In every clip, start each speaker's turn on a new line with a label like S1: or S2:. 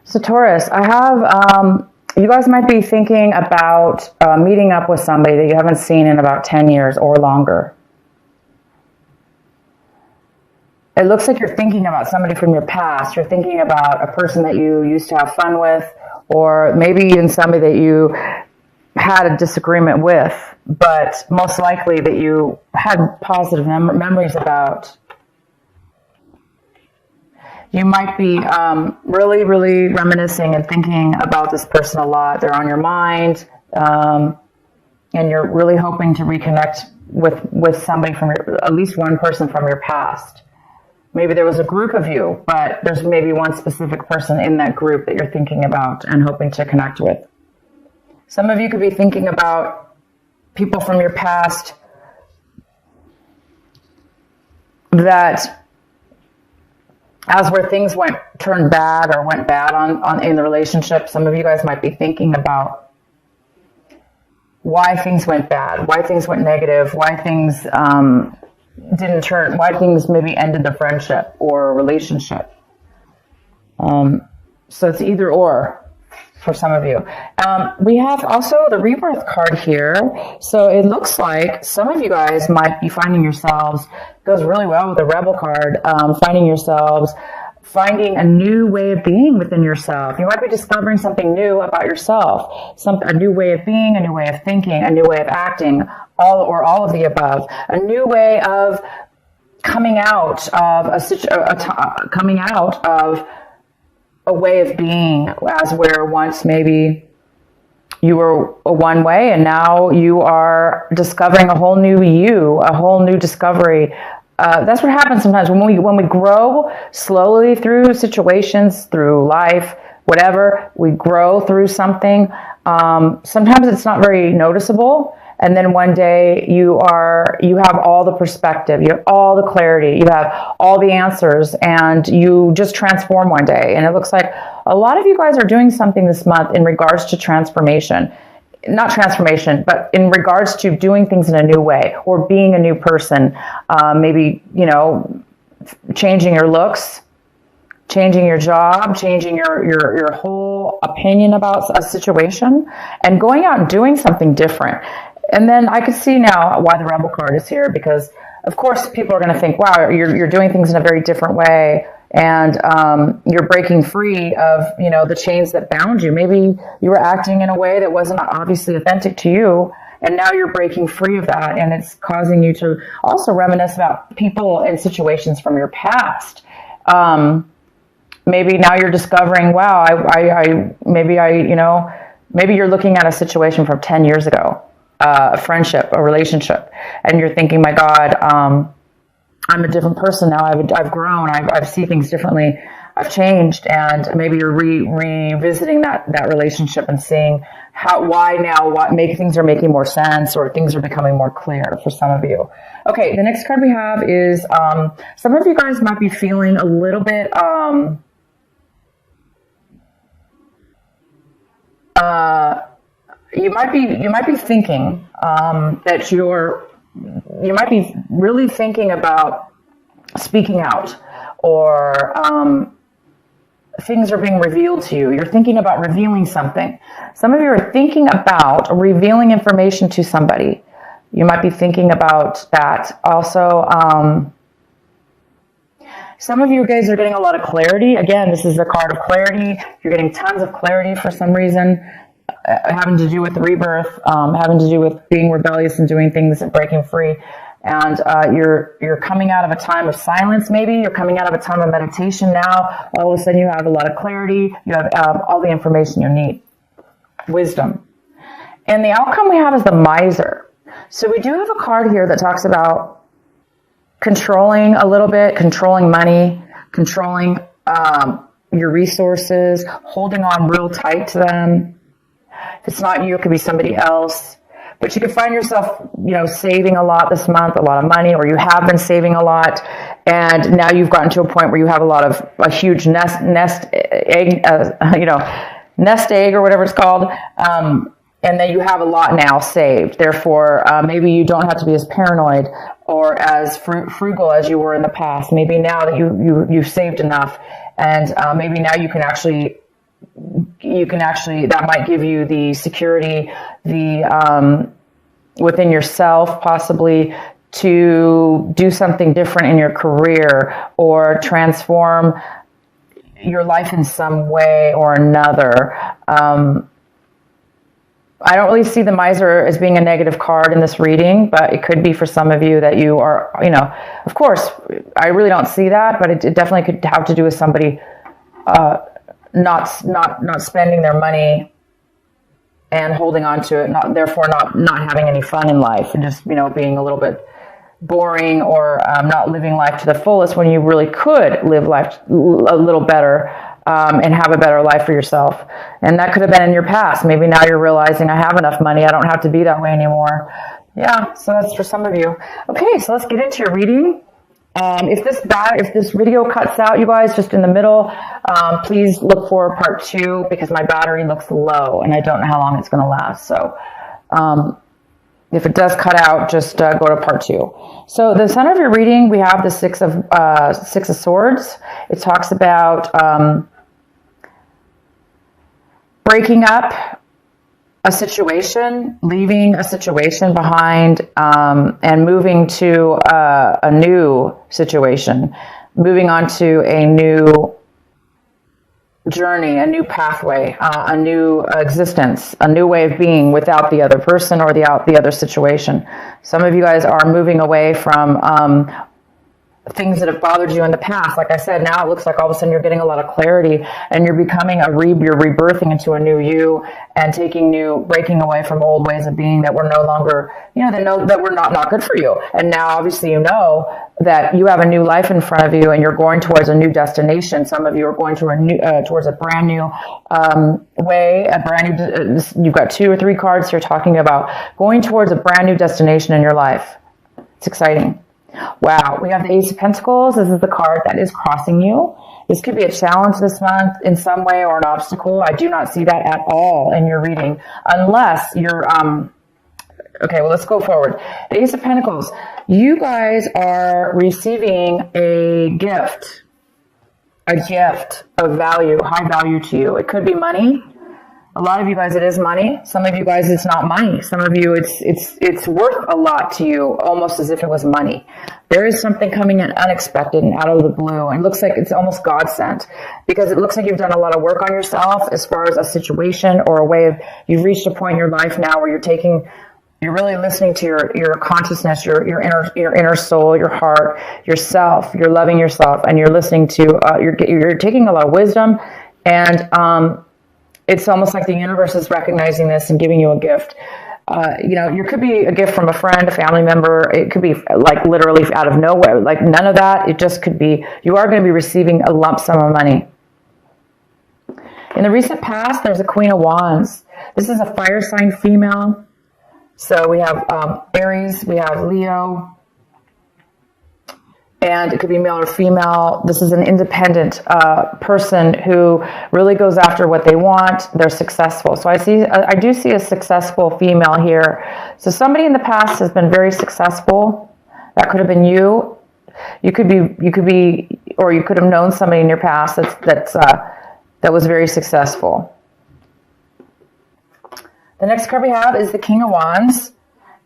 S1: So Taurus, I have, you guys might be thinking about meeting up with somebody that you haven't seen in about 10 years or longer. It looks like you're thinking about somebody from your past. You're thinking about a person that you used to have fun with, or maybe even somebody that you had a disagreement with, but most likely that you had positive memories about. You might be really, really reminiscing and thinking about this person a lot. They're on your mind, and you're really hoping to reconnect with somebody from at least one person from your past. Maybe there was a group of you, but there's maybe one specific person in that group that you're thinking about and hoping to connect with. Some of you could be thinking about people from your past that, as where things turned bad or went bad in the relationship, some of you guys might be thinking about why things went bad, why things went negative, why things why things maybe ended the friendship or relationship. So it's either or for some of you. We have also the rebirth card here. So it looks like some of you guys might be finding yourselves, goes really well with the rebel card, finding a new way of being within yourself. You might be discovering something new about yourself, a new way of being, a new way of thinking, a new way of acting, all of the above, a new way of coming out of a way of being, as where once maybe you were a one way and now you are discovering a whole new you, a whole new discovery. That's what happens sometimes when we grow slowly through situations, through life, whatever, we grow through something. Sometimes it's not very noticeable. And then one day you have all the perspective, you have all the clarity, you have all the answers, and you just transform one day. And it looks like a lot of you guys are doing something this month in regards to transformation. Not transformation, but in regards to doing things in a new way or being a new person. Maybe, changing your looks, changing your job, changing your whole opinion about a situation, and going out and doing something different. And then I could see now why the Rebel card is here, because of course people are going to think, wow, you're doing things in a very different way, and you're breaking free of the chains that bound you. Maybe you were acting in a way that wasn't obviously authentic to you, and now you're breaking free of that, and it's causing you to also reminisce about people and situations from your past. Maybe now you're discovering, wow, maybe you're looking at a situation from 10 years ago. A friendship, a relationship, and you're thinking, my God, I'm a different person now. I've grown. I see things differently. I've changed, and maybe you're revisiting that relationship and seeing things are making more sense, or things are becoming more clear for some of you. Okay, the next card we have is some of you guys might be feeling a little bit you might be thinking that you might be really thinking about speaking out, or things are being revealed to you. You're thinking about revealing something. Some of you are thinking about revealing information to somebody. You might be thinking about that. Also, some of you guys are getting a lot of clarity. Again, this is a card of clarity. You're getting tons of clarity for some reason. Having to do with rebirth, having to do with being rebellious and doing things and breaking free. And you're coming out of a time of silence, maybe. You're coming out of a time of meditation now. All of a sudden you have a lot of clarity. You have all the information you need. Wisdom. And the outcome we have is the miser. So we do have a card here that talks about controlling a little bit, controlling money, controlling your resources, holding on real tight to them. If it's not you, it could be somebody else. But you could find yourself, saving a lot this month, a lot of money, or you have been saving a lot, and now you've gotten to a point where you have a huge nest egg, nest egg or whatever it's called, and then you have a lot now saved. Therefore, maybe you don't have to be as paranoid or as frugal as you were in the past. Maybe now that you've saved enough, and maybe now you can actually you can actually, that might give you the security, the within yourself, possibly to do something different in your career or transform your life in some way or another. I don't really see the miser as being a negative card in this reading, but it could be for some of you that you are, of course, I really don't see that, but it definitely could have to do with somebody not spending their money and holding on to it, therefore not having any fun in life, and just, being a little bit boring, or not living life to the fullest when you really could live life a little better, and have a better life for yourself. And that could have been in your past. Maybe now you're realizing, I have enough money, I don't have to be that way anymore. Yeah, so that's for some of you. Okay, so let's get into your reading. If this video cuts out, you guys, just in the middle, please look for part 2, because my battery looks low and I don't know how long it's going to last. So if it does cut out, just go to part 2. So the center of your reading, we have the Six of Swords. It talks about breaking up a situation, leaving a situation behind, and moving to a new situation, moving on to a new journey, a new pathway, a new existence, a new way of being without the other person or the other situation. Some of you guys are moving away from things that have bothered you in the past. Like I said, now it looks like all of a sudden you're getting a lot of clarity, and you're becoming you're rebirthing into a new you, and breaking away from old ways of being that were no longer, that were not good for you. And now obviously that you have a new life in front of you, and you're going towards a new destination. Some of you are going towards a brand new way, you've got 2 or 3 cards here talking about going towards a brand new destination in your life. It's exciting. Wow, we have the Ace of Pentacles. This is the card that is crossing you. This could be a challenge this month in some way, or an obstacle. I do not see that at all in your reading, unless you're, okay, well, let's go forward. The Ace of Pentacles. You guys are receiving a gift of value, high value to you. It could be money. A lot of you guys, it is money. Some of you guys, it's not money. Some of you, it's worth a lot to you, almost as if it was money. There is something coming in unexpected and out of the blue. And it looks like it's almost God sent, because it looks like you've done a lot of work on yourself as far as a situation or a way of, you've reached a point in your life now where you're really listening to your consciousness, your inner soul, your heart, yourself. You're loving yourself, and you're listening to, you're taking a lot of wisdom, and, it's almost like the universe is recognizing this and giving you a gift. You could be a gift from a friend, a family member. It could be like literally out of nowhere, like none of that. It just could be, you are going to be receiving a lump sum of money. In the recent past, there's a Queen of Wands. This is a fire sign female. So we have Aries, we have Leo, and it could be male or female. This is an independent person who really goes after what they want. They're successful. So I do see a successful female here. So somebody in the past has been very successful. That could have been you. You could be, or you could have known somebody in your past that was very successful. The next card we have is the King of Wands,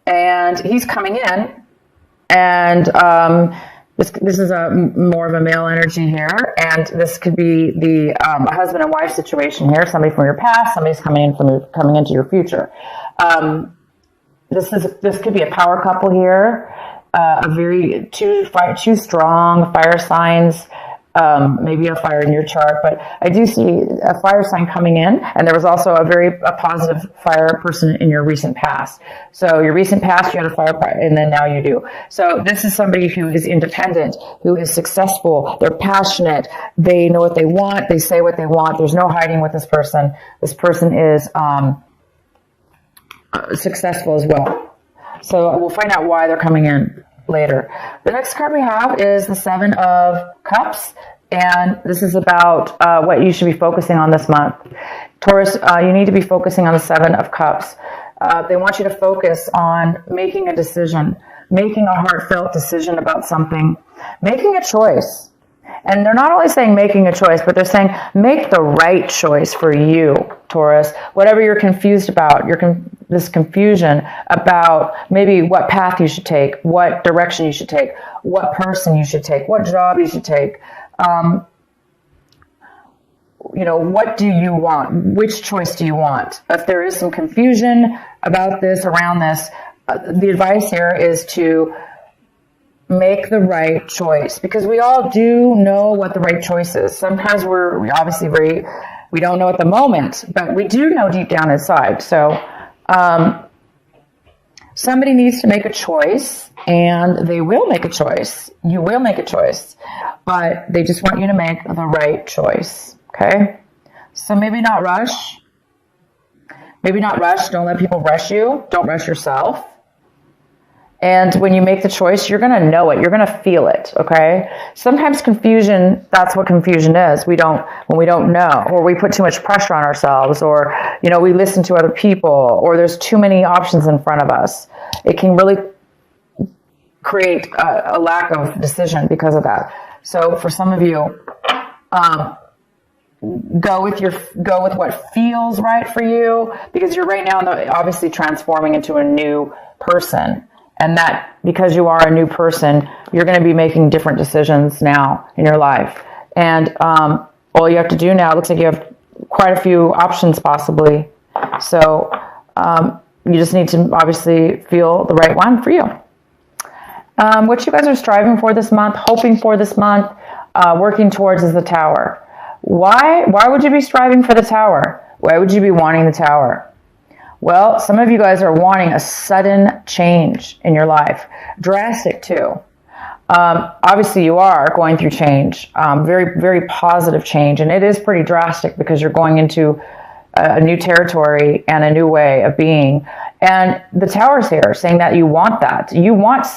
S1: and he's coming in, and This is more of a male energy here, and this could be the husband and wife situation here. Somebody from your past, somebody's coming into your future. This could be a power couple here. Two strong fire signs. Maybe a fire in your chart, but I do see a fire sign coming in, and there was also a positive fire person in your recent past. So your recent past, you had a fire, and then now you do. So this is somebody who is independent, who is successful. They're passionate. They know what they want. They say what they want. There's no hiding with this person. This person is successful as well. So we'll find out why they're coming in later. The next card we have is the Seven of Cups, and this is about what you should be focusing on this month. Taurus, you need to be focusing on the Seven of Cups. They want you to focus on making a decision, making a heartfelt decision about something, making a choice. And they're not only saying making a choice, but they're saying make the right choice for you, Taurus. Whatever you're confused about, this confusion about maybe what path you should take, what direction you should take, what person you should take, what job you should take. What do you want? Which choice do you want? If there is some confusion about this, around this, the advice here is to make the right choice, because we all do know what the right choice is. Sometimes we obviously we don't know at the moment, but we do know deep down inside. So somebody needs to make a choice, and they will make a choice. You will make a choice, but they just want you to make the right choice. Okay? So maybe not rush. Maybe not rush. Don't let people rush you. Don't rush yourself. And when you make the choice, you're going to know it. You're going to feel it, okay? Sometimes confusion, that's what confusion is. When we don't know, or we put too much pressure on ourselves, or, we listen to other people, or there's too many options in front of us. It can really create a lack of decision because of that. So for some of you, go with what feels right for you, because you're right now obviously transforming into a new person. And that, because you are a new person, you're going to be making different decisions now in your life. And all you have to do now, it looks like you have quite a few options possibly. So you just need to obviously feel the right one for you. What you guys are striving for this month, hoping for this month, working towards is the Tower. Why would you be striving for the Tower? Why would you be wanting the Tower? Well, some of you guys are wanting a sudden change in your life. Drastic too. Obviously you are going through change, very, very positive change. And it is pretty drastic because you're going into a new territory and a new way of being. And the Tower's here saying that you want that. You want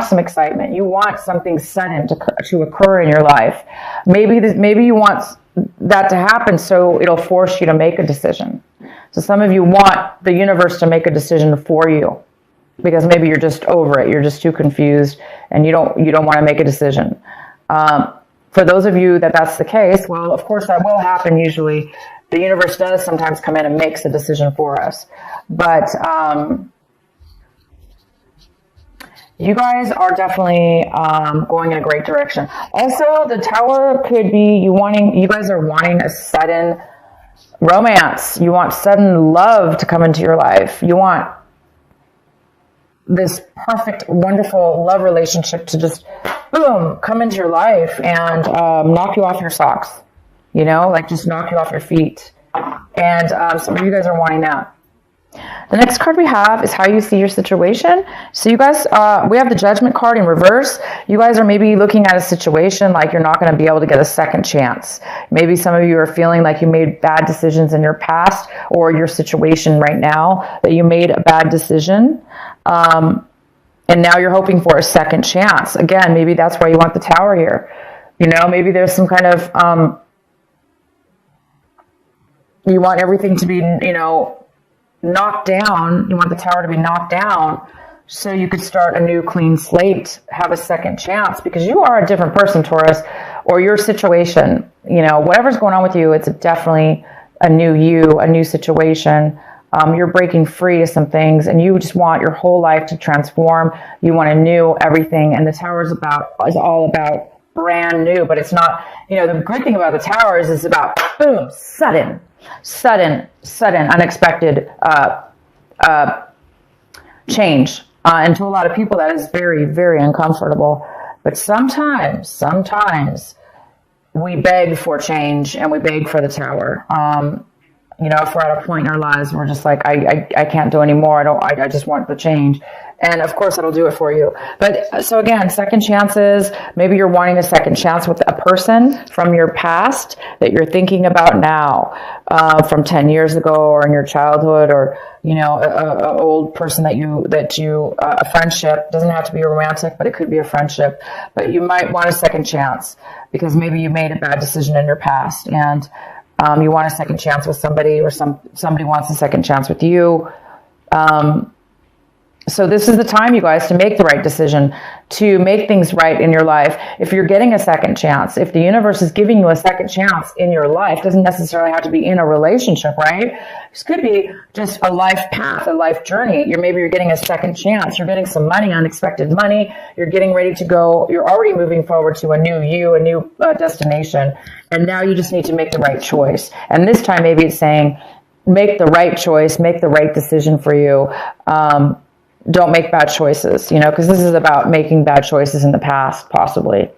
S1: some excitement. You want something sudden to occur in your life. Maybe you want that to happen so it'll force you to make a decision. So some of you want the universe to make a decision for you because maybe you're just over it. You're just too confused and you don't want to make a decision. For those of you that's the case, well, of course that will happen usually. The universe does sometimes come in and makes a decision for us. But you guys are definitely going in a great direction. Also, the Tower could be you guys are wanting a sudden romance. You want sudden love to come into your life. You want this perfect, wonderful love relationship to just, boom, come into your life and knock you off your socks. Just knock you off your feet. And some of you guys are wanting that. The next card we have is how you see your situation. So you guys, we have the Judgment card in reverse. You guys are maybe looking at a situation like you're not going to be able to get a second chance. Maybe some of you are feeling like you made bad decisions in your past or your situation right now, that you made a bad decision. And now you're hoping for a second chance. Again, maybe that's why you want the Tower here. Maybe there's some kind of, you want everything to be, knocked down. You want the Tower to be knocked down so you could start a new clean slate, have a second chance, because you are a different person, Taurus, or your situation, whatever's going on with you, it's definitely a new you, a new situation. You're breaking free of some things and you just want your whole life to transform. You want a new everything. And the Tower is all about brand new, but it's not, the good thing about the Tower is it's about boom, sudden, unexpected change. And to a lot of people, that is very, very uncomfortable. But sometimes we beg for change and we beg for the Tower. If we're at a point in our lives, we're just like, I can't do anymore. I just want the change. And of course, that'll do it for you. But so again, second chances, maybe you're wanting a second chance with a person from your past that you're thinking about now, from 10 years ago or in your childhood, or, a old person a friendship. Doesn't have to be a romantic, but it could be a friendship. But you might want a second chance because maybe you made a bad decision in your past and you want a second chance with somebody, or somebody wants a second chance with you. So this is the time, you guys, to make the right decision, to make things right in your life. If you're getting a second chance, if the universe is giving you a second chance in your life, doesn't necessarily have to be in a relationship, right? This could be just a life path, a life journey. Maybe you're getting a second chance. You're getting some money, unexpected money. You're getting ready to go. You're already moving forward to a new you, a new destination. And now you just need to make the right choice. And this time, maybe it's saying, make the right choice, make the right decision for you. Don't make bad choices, because this is about making bad choices in the past, possibly.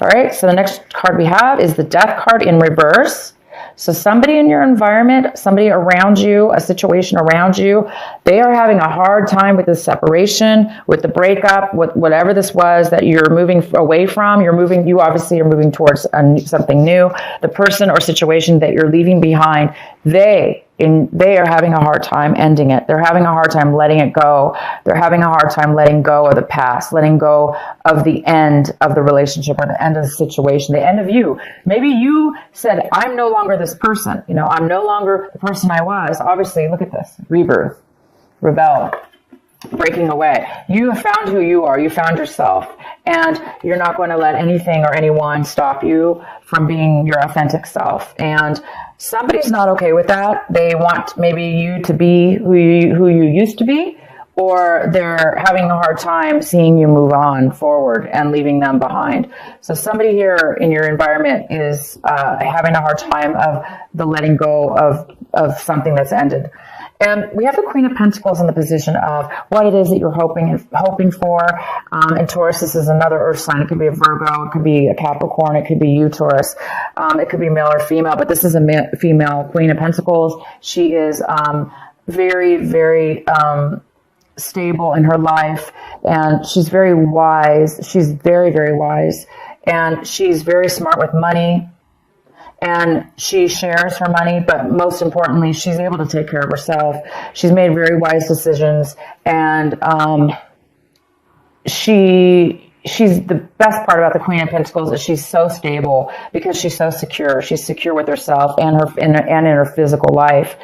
S1: All right, so the next card we have is the Death card in reverse. So somebody in your environment, somebody around you, a situation around you, they are having a hard time with the separation, with the breakup, with whatever this was that you're moving away from. You obviously are moving towards something new. The person or situation that you're leaving behind, they are having a hard time ending it. They're having a hard time letting it go. They're having a hard time letting go of the past, letting go of the end of the relationship or the end of the situation, the end of you. Maybe you said, I'm no longer this person. I'm no longer the person I was. Obviously, look at this. Rebirth, rebel, breaking away. You have found who you are. You found yourself. And you're not going to let anything or anyone stop you from being your authentic self. And somebody's not okay with that. They want maybe you to be who you used to be, or they're having a hard time seeing you move on forward and leaving them behind. So somebody here in your environment is having a hard time of the letting go of something that's ended. And we have the Queen of Pentacles in the position of what it is that you're hoping for. And Taurus, this is another earth sign. It could be a Virgo, it could be a Capricorn, it could be you, Taurus. It could be male or female, but this is a female Queen of Pentacles. She is very, very stable in her life, and she's very wise. She's very, very wise, and she's very smart with money. And she shares her money, but most importantly, she's able to take care of herself. She's made very wise decisions, and she's the best part about the Queen of Pentacles is she's so stable because she's so secure. She's secure with herself and in her physical life.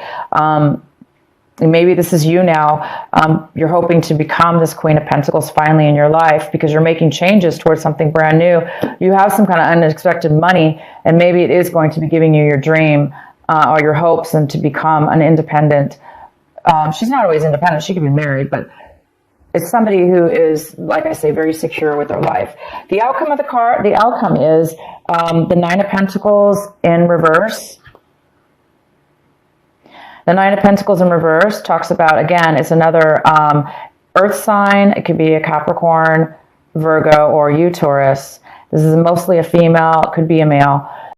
S1: And maybe this is you now. You're hoping to become this Queen of Pentacles finally in your life because you're making changes towards something brand new. You have some kind of unexpected money, and maybe it is going to be giving you your dream or your hopes and to become an independent. She's not always independent. She could be married, but it's somebody who is, like I say, very secure with their life. The outcome of the outcome is the Nine of Pentacles in reverse. The Nine of Pentacles in reverse talks about, again, it's another earth sign. It could be a Capricorn, Virgo, or you, Taurus. This is mostly a female. It could be a male.